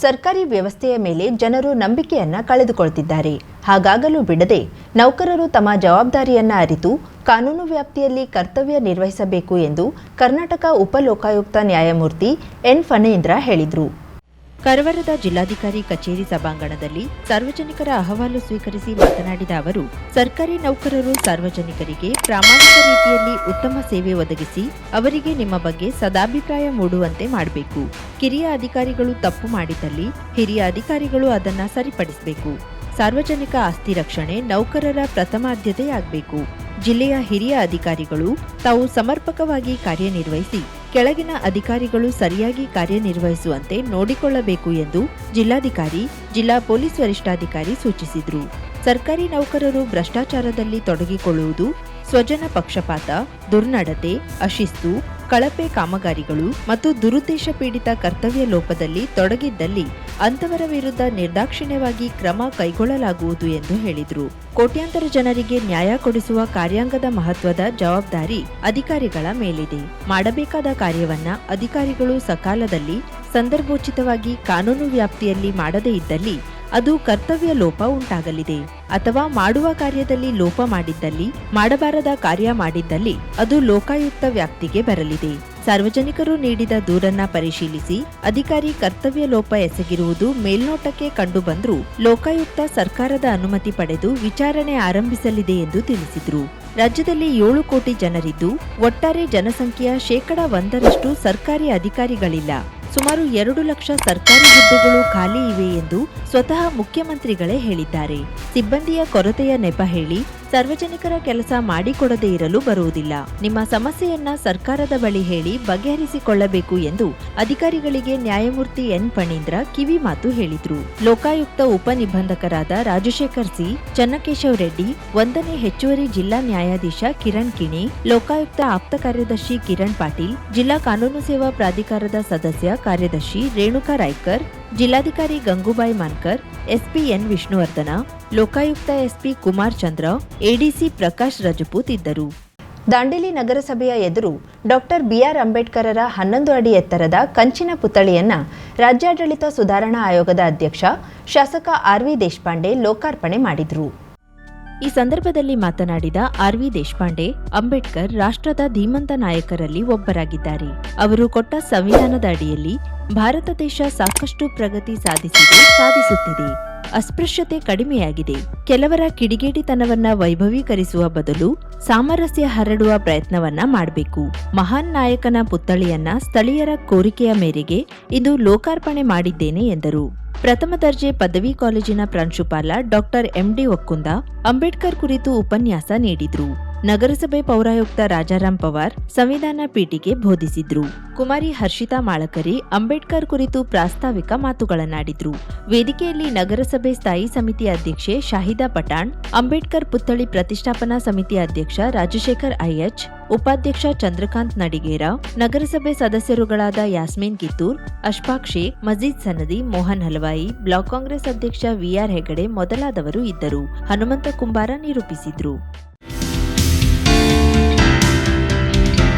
ಸರ್ಕಾರಿ ವ್ಯವಸ್ಥೆಯ ಮೇಲೆ ಜನರು ನಂಬಿಕೆಯನ್ನ ಕಳೆದುಕೊಳ್ತಿದ್ದಾರೆ. ಹಾಗಾಗಲು ಬಿಡದೆ ನೌಕರರು ತಮ್ಮ ಜವಾಬ್ದಾರಿಯನ್ನ ಅರಿತು ಕಾನೂನು ವ್ಯಾಪ್ತಿಯಲ್ಲಿ ಕರ್ತವ್ಯ ನಿರ್ವಹಿಸಬೇಕು ಎಂದು ಕರ್ನಾಟಕ ಉಪ ಲೋಕಾಯುಕ್ತ ನ್ಯಾಯಮೂರ್ತಿ ಎನ್ ಫಣೀಂದ್ರ ಹೇಳಿದರು. ಕಾರವಾರದ ಜಿಲ್ಲಾಧಿಕಾರಿ ಕಚೇರಿ ಸಭಾಂಗಣದಲ್ಲಿ ಸಾರ್ವಜನಿಕರ ಅಹವಾಲು ಸ್ವೀಕರಿಸಿ ಮಾತನಾಡಿದ ಅವರು, ಸರ್ಕಾರಿ ನೌಕರರು ಸಾರ್ವಜನಿಕರಿಗೆ ಪ್ರಾಮಾಣಿಕ ರೀತಿಯಲ್ಲಿ ಉತ್ತಮ ಸೇವೆ ಒದಗಿಸಿ ಅವರಿಗೆ ನಿಮ್ಮ ಬಗ್ಗೆ ಸದಾಭಿಪ್ರಾಯ ಮೂಡುವಂತೆ ಮಾಡಬೇಕು. ಕಿರಿಯ ಅಧಿಕಾರಿಗಳು ತಪ್ಪು ಮಾಡಿದ್ದಲ್ಲಿ ಹಿರಿಯ ಅಧಿಕಾರಿಗಳು ಅದನ್ನು ಸರಿಪಡಿಸಬೇಕು. ಸಾರ್ವಜನಿಕ ಆಸ್ತಿ ರಕ್ಷಣೆ ನೌಕರರ ಪ್ರಥಮ ಆದ್ಯತೆಯಾಗಬೇಕು. ಜಿಲ್ಲೆಯ ಹಿರಿಯ ಅಧಿಕಾರಿಗಳು ತಾವು ಸಮರ್ಪಕವಾಗಿ ಕಾರ್ಯನಿರ್ವಹಿಸಿ ಕೆಳಗಿನ ಅಧಿಕಾರಿಗಳು ಸರಿಯಾಗಿ ಕಾರ್ಯನಿರ್ವಹಿಸುವಂತೆ ನೋಡಿಕೊಳ್ಳಬೇಕು ಎಂದು ಜಿಲ್ಲಾಧಿಕಾರಿ, ಜಿಲ್ಲಾ ಪೊಲೀಸ್ ವರಿಷ್ಠಾಧಿಕಾರಿ ಸೂಚಿಸಿದರು. ಸರ್ಕಾರಿ ನೌಕರರು ಭ್ರಷ್ಟಾಚಾರದಲ್ಲಿ ತೊಡಗಿಕೊಳ್ಳುವುದು, ಸ್ವಜನ ಪಕ್ಷಪಾತ, ದುರ್ನಡತೆ, ಅಶಿಸ್ತು, ಕಳಪೆ ಕಾಮಗಾರಿಗಳು ಮತ್ತು ದುರುದ್ದೇಶ ಪೀಡಿತ ಕರ್ತವ್ಯ ಲೋಪದಲ್ಲಿ ತೊಡಗಿದ್ದಲ್ಲಿ ಅಂತವರ ವಿರುದ್ಧ ನಿರ್ದಾಕ್ಷಿಣ್ಯವಾಗಿ ಕ್ರಮ ಕೈಗೊಳ್ಳಲಾಗುವುದು ಎಂದು ಹೇಳಿದರು. ಕೋಟ್ಯಾಂತರ ಜನರಿಗೆ ನ್ಯಾಯ ಕೊಡಿಸುವ ಕಾರ್ಯಾಂಗದ ಮಹತ್ವದ ಜವಾಬ್ದಾರಿ ಅಧಿಕಾರಿಗಳ ಮೇಲಿದೆ. ಮಾಡಬೇಕಾದ ಕಾರ್ಯವನ್ನ ಅಧಿಕಾರಿಗಳು ಸಕಾಲದಲ್ಲಿ ಸಂದರ್ಭೋಚಿತವಾಗಿ ಕಾನೂನು ವ್ಯಾಪ್ತಿಯಲ್ಲಿ ಮಾಡದೇ ಇದ್ದಲ್ಲಿ ಅದು ಕರ್ತವ್ಯ ಲೋಪ ಉಂಟಾಗಲಿದೆ. ಅಥವಾ ಮಾಡುವ ಕಾರ್ಯದಲ್ಲಿ ಲೋಪ ಮಾಡಿದ್ದಲ್ಲಿ, ಮಾಡಬಾರದ ಕಾರ್ಯ ಮಾಡಿದ್ದಲ್ಲಿ ಅದು ಲೋಕಾಯುಕ್ತ ವ್ಯಾಪ್ತಿಗೆ ಬರಲಿದೆ. ಸಾರ್ವಜನಿಕರು ನೀಡಿದ ದೂರನ್ನ ಪರಿಶೀಲಿಸಿ ಅಧಿಕಾರಿ ಕರ್ತವ್ಯ ಲೋಪ ಎಸಗಿರುವುದು ಮೇಲ್ನೋಟಕ್ಕೆ ಕಂಡುಬಂದರೂ ಲೋಕಾಯುಕ್ತ ಸರ್ಕಾರದ ಅನುಮತಿ ಪಡೆದು ವಿಚಾರಣೆ ಆರಂಭಿಸಲಿದೆ ಎಂದು ತಿಳಿಸಿದರು. ರಾಜ್ಯದಲ್ಲಿ 7 ಕೋಟಿ ಜನರಿದ್ದು ಒಟ್ಟಾರೆ ಜನಸಂಖ್ಯೆಯ 1% ಸರ್ಕಾರಿ ಅಧಿಕಾರಿಗಳಿಲ್ಲ. ಸುಮಾರು 2 ಲಕ್ಷ ಸರ್ಕಾರಿ ಹುದ್ದೆಗಳು ಖಾಲಿ ಇವೆ ಎಂದು ಸ್ವತಃ ಮುಖ್ಯಮಂತ್ರಿಗಳೇ ಹೇಳಿದ್ದಾರೆ. ಸಿಬ್ಬಂದಿಯ ಕೊರತೆಯ ನೆಪ ಹೇಳಿ ಸಾರ್ವಜನಿಕರ ಕೆಲಸ ಮಾಡಿಕೊಡದೇ ಇರಲು ಬರುವುದಿಲ್ಲ. ನಿಮ್ಮ ಸಮಸ್ಯೆಯನ್ನ ಸರ್ಕಾರದ ಬಳಿ ಹೇಳಿ ಬಗೆಹರಿಸಿಕೊಳ್ಳಬೇಕು ಎಂದು ಅಧಿಕಾರಿಗಳಿಗೆ ನ್ಯಾಯಮೂರ್ತಿ ಎನ್ ಫಣೀಂದ್ರ ಕಿವಿ ಮಾತು ಹೇಳಿದರು. ಲೋಕಾಯುಕ್ತ ಉಪನಿಬಂಧಕರಾದ ರಾಜಶೇಖರ್ ಸಿ, ಚನ್ನಕೇಶವ ರೆಡ್ಡಿ, 1ನೇ ಹೆಚ್ಚುವರಿ ಜಿಲ್ಲಾ ನ್ಯಾಯಾಧೀಶ ಕಿರಣ್ ಕಿಣಿ, ಲೋಕಾಯುಕ್ತ ಆಪ್ತ ಕಾರ್ಯದರ್ಶಿ ಕಿರಣ್ ಪಾಟೀಲ್, ಜಿಲ್ಲಾ ಕಾನೂನು ಸೇವಾ ಪ್ರಾಧಿಕಾರದ ಸದಸ್ಯ ಕಾರ್ಯದರ್ಶಿ ರೇಣುಕಾ ರಾಯ್ಕರ್, ಜಿಲ್ಲಾಧಿಕಾರಿ Gangubai Mankar, SP N Vishnuvardhana, Lokayukta SP Kumar Chandra, ADC Prakash Rajput ಇದ್ದರು. ದಾಂಡೇಲಿ ನಗರಸಭೆಯ ಎದುರು ಡಾಕ್ಟರ್ ಬಿಆರ್ ಅಂಬೇಡ್ಕರರ 11 ಅಡಿ ಎತ್ತರದ ಕಂಚಿನ ಪುತ್ಥಳಿಯನ್ನ ರಾಜ್ಯಾಡಳಿತ ಸುಧಾರಣಾ ಆಯೋಗದ ಅಧ್ಯಕ್ಷ ಶಾಸಕ ಆರ್.ವಿ. ದೇಶಪಾಂಡೆ ಲೋಕಾರ್ಪಣೆ ಮಾಡಿದರು. ಈ ಸಂದರ್ಭದಲ್ಲಿ ಮಾತನಾಡಿದ ಆರ್.ವಿ. ದೇಶಪಾಂಡೆ, ಅಂಬೇಡ್ಕರ್ ರಾಷ್ಟ್ರದ ಧೀಮಂತ ನಾಯಕರಲ್ಲಿ ಒಬ್ಬರಾಗಿದ್ದಾರೆ. ಅವರು ಕೊಟ್ಟ ಸಂವಿಧಾನದ ಅಡಿಯಲ್ಲಿ ಭಾರತ ದೇಶ ಸಾಕಷ್ಟು ಪ್ರಗತಿ ಸಾಧಿಸುತ್ತಿದೆ. ಅಸ್ಪೃಶ್ಯತೆ ಕಡಿಮೆಯಾಗಿದೆ. ಕೆಲವರ ಕಿಡಿಗೇಡಿತನವನ್ನ ವೈಭವೀಕರಿಸುವ ಬದಲು ಸಾಮರಸ್ಯ ಹರಡುವ ಪ್ರಯತ್ನವನ್ನ ಮಾಡಬೇಕು. ಮಹಾನ್ ನಾಯಕನ ಪುತ್ಥಳಿಯನ್ನ ಸ್ಥಳೀಯರ ಕೋರಿಕೆಯ ಮೇರೆಗೆ ಇಂದು ಲೋಕಾರ್ಪಣೆ ಮಾಡಿದ್ದೇನೆ ಎಂದರು. ಪ್ರಥಮ ದರ್ಜೆ ಪದವಿ ಕಾಲೇಜಿನ ಪ್ರಾಂಶುಪಾಲ ಡಾಕ್ಟರ್ ಎಂಡಿ ಒಕ್ಕುಂದ ಅಂಬೇಡ್ಕರ್ ಕುರಿತು ಉಪನ್ಯಾಸ ನೀಡಿದ್ರು. ನಗರಸಭೆ ಪೌರಾಯುಕ್ತ ರಾಜಾರಾಮ್ ಪವಾರ್ ಸಂವಿಧಾನ ಪೀಠಿಕೆ ಬೋಧಿಸಿದ್ರು. ಕುಮಾರಿ ಹರ್ಷಿತಾ ಮಾಳಕರಿ ಅಂಬೇಡ್ಕರ್ ಕುರಿತು ಪ್ರಾಸ್ತಾವಿಕ ಮಾತುಗಳನ್ನಾಡಿದ್ರು. ವೇದಿಕೆಯಲ್ಲಿ ನಗರಸಭೆ ಸ್ಥಾಯಿ ಸಮಿತಿ ಅಧ್ಯಕ್ಷೆ ಶಾಹಿದಾ ಪಠಾಣ್, ಅಂಬೇಡ್ಕರ್ ಪುತ್ಥಳಿ ಪ್ರತಿಷ್ಠಾಪನಾ ಸಮಿತಿ ಅಧ್ಯಕ್ಷ ರಾಜಶೇಖರ್ ಐಎಚ್, ಉಪಾಧ್ಯಕ್ಷ ಚಂದ್ರಕಾಂತ್ ನಡಿಗೇರ, ನಗರಸಭೆ ಸದಸ್ಯರುಗಳಾದ ಯಾಸ್ಮೀನ್ ಕಿತ್ತೂರ್, ಅಶ್ಫಾಕ್ ಶೇಖ್, ಮಜೀದ್ ಸನದಿ, ಮೋಹನ್ ಹಲವಾಯಿ, ಬ್ಲಾಕ್ ಕಾಂಗ್ರೆಸ್ ಅಧ್ಯಕ್ಷ ವಿಆರ್ ಹೆಗಡೆ ಮೊದಲಾದವರು ಇದ್ದರು. ಹನುಮಂತ ಕುಂಬಾರ ನಿರೂಪಿಸಿದ್ರು.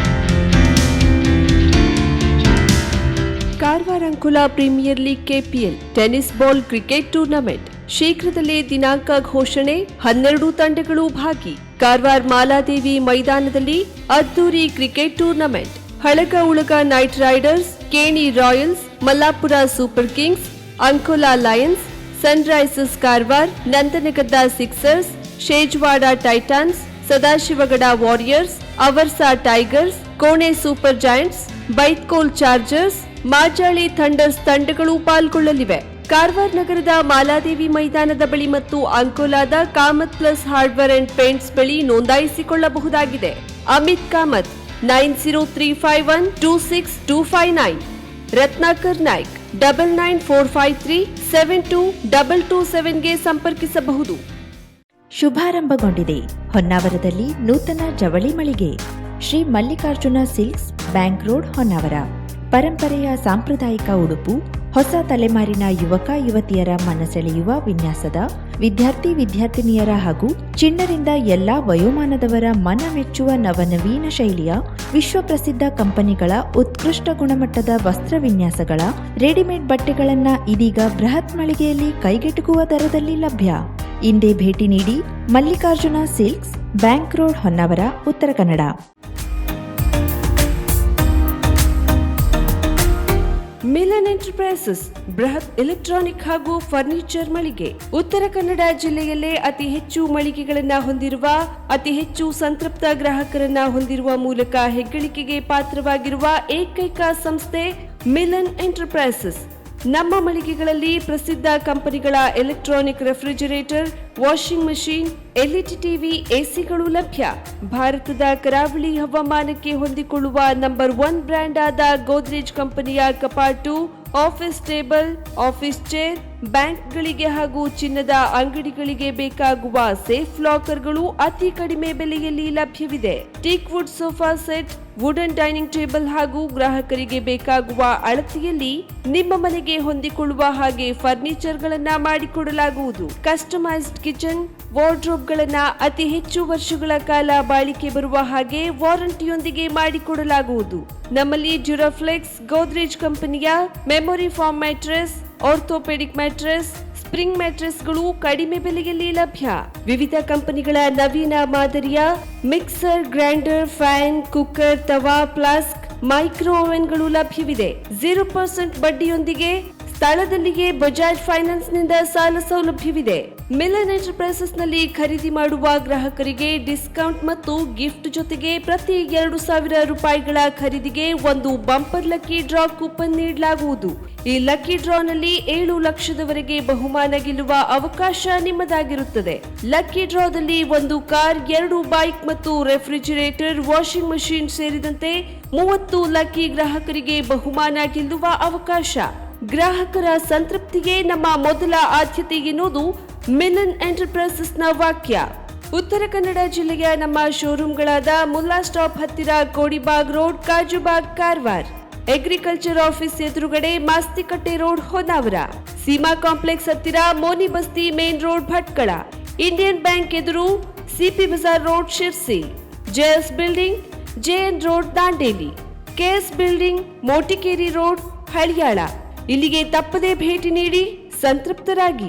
ಕಾರವಾರ ಅಂಕುಲ ಪ್ರೀಮಿಯರ್ ಲೀಗ್ ಕೆಪಿಎಲ್ ಟೆನ್ನಿಸ್ ಬಾಲ್ ಕ್ರಿಕೆಟ್ ಟೂರ್ನಮೆಂಟ್ ಶೀಘ್ರದಲ್ಲೇ ದಿನಾಂಕ ಘೋಷಣೆ. 12 ತಂಡಗಳು ಭಾಗಿ. ಕಾರವಾರ ಮಾಲಾದೇವಿ ಮೈದಾನದಲ್ಲಿ ಅದ್ದೂರಿ cricket tournament. Halaga Ulaga Knight Riders, Keni Royals, Mallapur Super Kings, Ankola Lions, Sunrisers Karwar, Nandanagadda Sixers, Shejwada Titans, Sadashivgad Warriors, Avarsa Tigers, Kone Super Giants, Baithkol Chargers, Majali Thunders ತಂಡಗಳು ಪಾಲ್ಗೊಳ್ಳಲಿವೆ. ಕಾರವಾರ ನಗರದ ಮಾಲಾದೇವಿ ಮೈದಾನದ ಬಳಿ ಮತ್ತು ಅಂಕೋಲಾದ Kamat Plus Hardware and Paints ಬಳಿ ನೋಂದಾಯಿಸಿಕೊಳ್ಳಬಹುದಾಗಿದೆ. ಅಮಿತ್ ಕಾಮತ್ 9035126259, ರತ್ನಾಕರ್ ನಾಯ್ಕ್ 9945372227ಗೆ ಸಂಪರ್ಕಿಸಬಹುದು. ಶುಭಾರಂಭಗೊಂಡಿದೆ ಹೊನ್ನಾವರದಲ್ಲಿ ನೂತನ ಜವಳಿ ಮಳಿಗೆ. Shri Mallikarjuna silks, bank road, Honnavar. ಪರಂಪರೆಯ ಸಾಂಪ್ರದಾಯಿಕ ಉಡುಪು, ಹೊಸ ತಲೆಮಾರಿನ ಯುವಕ ಯುವತಿಯರ ಮನಸೆಳೆಯುವ ವಿನ್ಯಾಸದ ವಿದ್ಯಾರ್ಥಿನಿಯರ ಹಾಗೂ ಚಿಣ್ಣರಿಂದ ಎಲ್ಲಾ ವಯೋಮಾನದವರ ಮನಮೆಚ್ಚುವ ನವನವೀನ ಶೈಲಿಯ ವಿಶ್ವಪ್ರಸಿದ್ಧ ಕಂಪನಿಗಳ ಉತ್ಕೃಷ್ಟ ಗುಣಮಟ್ಟದ ವಸ್ತ್ರ ವಿನ್ಯಾಸಗಳ ರೆಡಿಮೇಡ್ ಬಟ್ಟೆಗಳನ್ನು ಇದೀಗ ಬೃಹತ್ ಮಳಿಗೆಯಲ್ಲಿ ಕೈಗೆಟುಕುವ ದರದಲ್ಲಿ ಲಭ್ಯ. ಇಂದೇ ಭೇಟಿ ನೀಡಿ Mallikarjuna silks, bank road, Honnavar, Uttara Kannada. Milan enterprises ಬೃಹತ್ ಎಲೆಕ್ಟ್ರಾನಿಕ್ ಹಾಗೂ ಫರ್ನಿಚರ್ ಮಳಿಗೆ. ಉತ್ತರ ಕನ್ನಡ ಜಿಲ್ಲೆಯಲ್ಲೇ ಅತಿ ಹೆಚ್ಚು ಮಳಿಗೆಗಳನ್ನ ಹೊಂದಿರುವ, ಅತಿ ಹೆಚ್ಚು ಸಂತೃಪ್ತ ಗ್ರಾಹಕರನ್ನ ಹೊಂದಿರುವ ಮೂಲಕ ಹೆಗ್ಗಳಿಕೆಗೆ ಪಾತ್ರವಾಗಿರುವ ಏಕೈಕ ಸಂಸ್ಥೆ ಮಿಲನ್ ಎಂಟರ್ಪ್ರೈಸಸ್. ನಮ್ಮ ಮಳಿಗೆಗಳಲ್ಲಿ ಪ್ರಸಿದ್ಧ ಕಂಪನಿಗಳ electronic refrigerator, washing machine, LED TV, ಎಸಿಗಳು ಲಭ್ಯ. ಭಾರತದ ಕರಾವಳಿ ಹವಾಮಾನಕ್ಕೆ ಹೊಂದಿಕೊಳ್ಳುವ ನಂಬರ್ 1 ಬ್ರ್ಯಾಂಡ್ ಆದ ಗೋದ್ರೇಜ್ ಕಂಪನಿಯ ಕಪಾಟು, ಆಫೀಸ್ ಟೇಬಲ್, ಆಫೀಸ್ ಚೇರ್, ಬ್ಯಾಂಕ್ಗಳಿಗೆ ಹಾಗೂ ಚಿನ್ನದ ಅಂಗಡಿಗಳಿಗೆ ಬೇಕಾಗುವ ಸೇಫ್ ಲಾಕರ್ಗಳು ಅತಿ ಕಡಿಮೆ ಬೆಲೆಯಲ್ಲಿ ಲಭ್ಯವಿದೆ. Teak wood sofa set, wooden dining table ಹಾಗೂ ಗ್ರಾಹಕರಿಗೆ ಬೇಕಾಗುವ ಅಳತೆಯಲ್ಲಿ ನಿಮ್ಮ ಮನೆಗೆ ಹೊಂದಿಕೊಳ್ಳುವ ಹಾಗೆ ಫರ್ನಿಚರ್ಗಳನ್ನ ಮಾಡಿಕೊಡಲಾಗುವುದು. ಕಸ್ಟಮೈಸ್ಡ್ ಕಿಚನ್, ವಾರ್ಡ್ರೋಬ್ಗಳನ್ನ ಅತಿ ಹೆಚ್ಚು ವರ್ಷಗಳ ಕಾಲ ಬಾಳಿಕೆ ಬರುವ ಹಾಗೆ ವಾರಂಟಿಯೊಂದಿಗೆ ಮಾಡಿಕೊಡಲಾಗುವುದು. ನಮ್ಮಲ್ಲಿ ಡ್ಯೂರಾಫ್ಲೆಕ್ಸ್, ಗೋದ್ರೇಜ್ ಕಂಪನಿಯ memory foam mattress, orthopaedic mattress, spring ಮ್ಯಾಟ್ರೆಸ್ಗಳು ಕಡಿಮೆ ಬೆಲೆಯಲ್ಲಿ ಲಭ್ಯ. ವಿವಿಧ ಕಂಪನಿಗಳ ನವೀನ ಮಾದರಿಯ ಮಿಕ್ಸರ್, ಗ್ರೈಂಡರ್, ಫ್ಯಾನ್, ಕುಕ್ಕರ್, ತವಾ, ಫ್ಲಾಸ್ಕ್, ಮೈಕ್ರೋ ಓವೆನ್ಗಳು ಲಭ್ಯವಿದೆ. 0% ಬಡ್ಡಿಯೊಂದಿಗೆ ಸ್ಥಳದಲ್ಲಿಯೇ ಬಜಾಜ್ ಫೈನಾನ್ಸ್ ನಿಂದ ಸಾಲ ಸೌಲಭ್ಯವಿದೆ. ಮಿಲನ್ ಎಂಟರ್ಪ್ರೈಸಸ್ ನಲ್ಲಿ ಖರೀದಿ ಮಾಡುವ ಗ್ರಾಹಕರಿಗೆ ಡಿಸ್ಕೌಂಟ್ ಮತ್ತು ಗಿಫ್ಟ್ ಜೊತೆಗೆ ಪ್ರತಿ 2,000 ರೂಪಾಯಿಗಳ ಖರೀದಿಗೆ ಒಂದು ಬಂಪರ್ ಲಕ್ಕಿ ಡ್ರಾ ಕೂಪನ್ ನೀಡಲಾಗುವುದು. ಈ ಲಕ್ಕಿ ಡ್ರಾನಲ್ಲಿ 7 ಲಕ್ಷದವರೆಗೆ ಬಹುಮಾನ ಗೆಲ್ಲುವ ಅವಕಾಶ ನಿಮ್ಮದಾಗಿರುತ್ತದೆ. ಲಕ್ಕಿ ಡ್ರಾದಲ್ಲಿ 1 ಕಾರ್, 2 ಬೈಕ್ ಮತ್ತು ರೆಫ್ರಿಜರೇಟರ್, ವಾಷಿಂಗ್ ಮಷೀನ್ ಸೇರಿದಂತೆ 30 ಲಕ್ಕಿ ಗ್ರಾಹಕರಿಗೆ ಬಹುಮಾನ ಗೆಲ್ಲುವ ಅವಕಾಶ. ಗ್ರಾಹಕರ ಸಂತೃಪ್ತಿಗೆ ನಮ್ಮ ಮೊದಲ ಆದ್ಯತೆ ಎನ್ನುವುದು ಮಿಲನ್ ಎಂಟರ್ಪ್ರೈಸಸ್ನ ವಾಕ್ಯ. ಉತ್ತರ ಕನ್ನಡ ಜಿಲ್ಲೆಯ ನಮ್ಮ ಶೋರೂಮ್ಗಳಾದ ಮುಲ್ಲಾ ಸ್ಟಾಪ್ ಹತ್ತಿರ Kodibag road, Kajubag, Karwar, agriculture office ಎದುರುಗಡೆ ಮಾಸ್ತಿಕಟ್ಟೆ ರೋಡ್, ಹೊನ್ನಾವರ, ಸೀಮಾ ಕಾಂಪ್ಲೆಕ್ಸ್ ಹತ್ತಿರ Moni Basti main road, Bhatkal, Indian Bank ಎದುರು CP Bazar road, Sirsi, JS building, JN road, Dandeli, KS building, Motikeri road, Haliyal. ಇಲ್ಲಿಗೆ ತಪ್ಪದೇ ಭೇಟಿ ನೀಡಿ ಸಂತೃಪ್ತರಾಗಿ.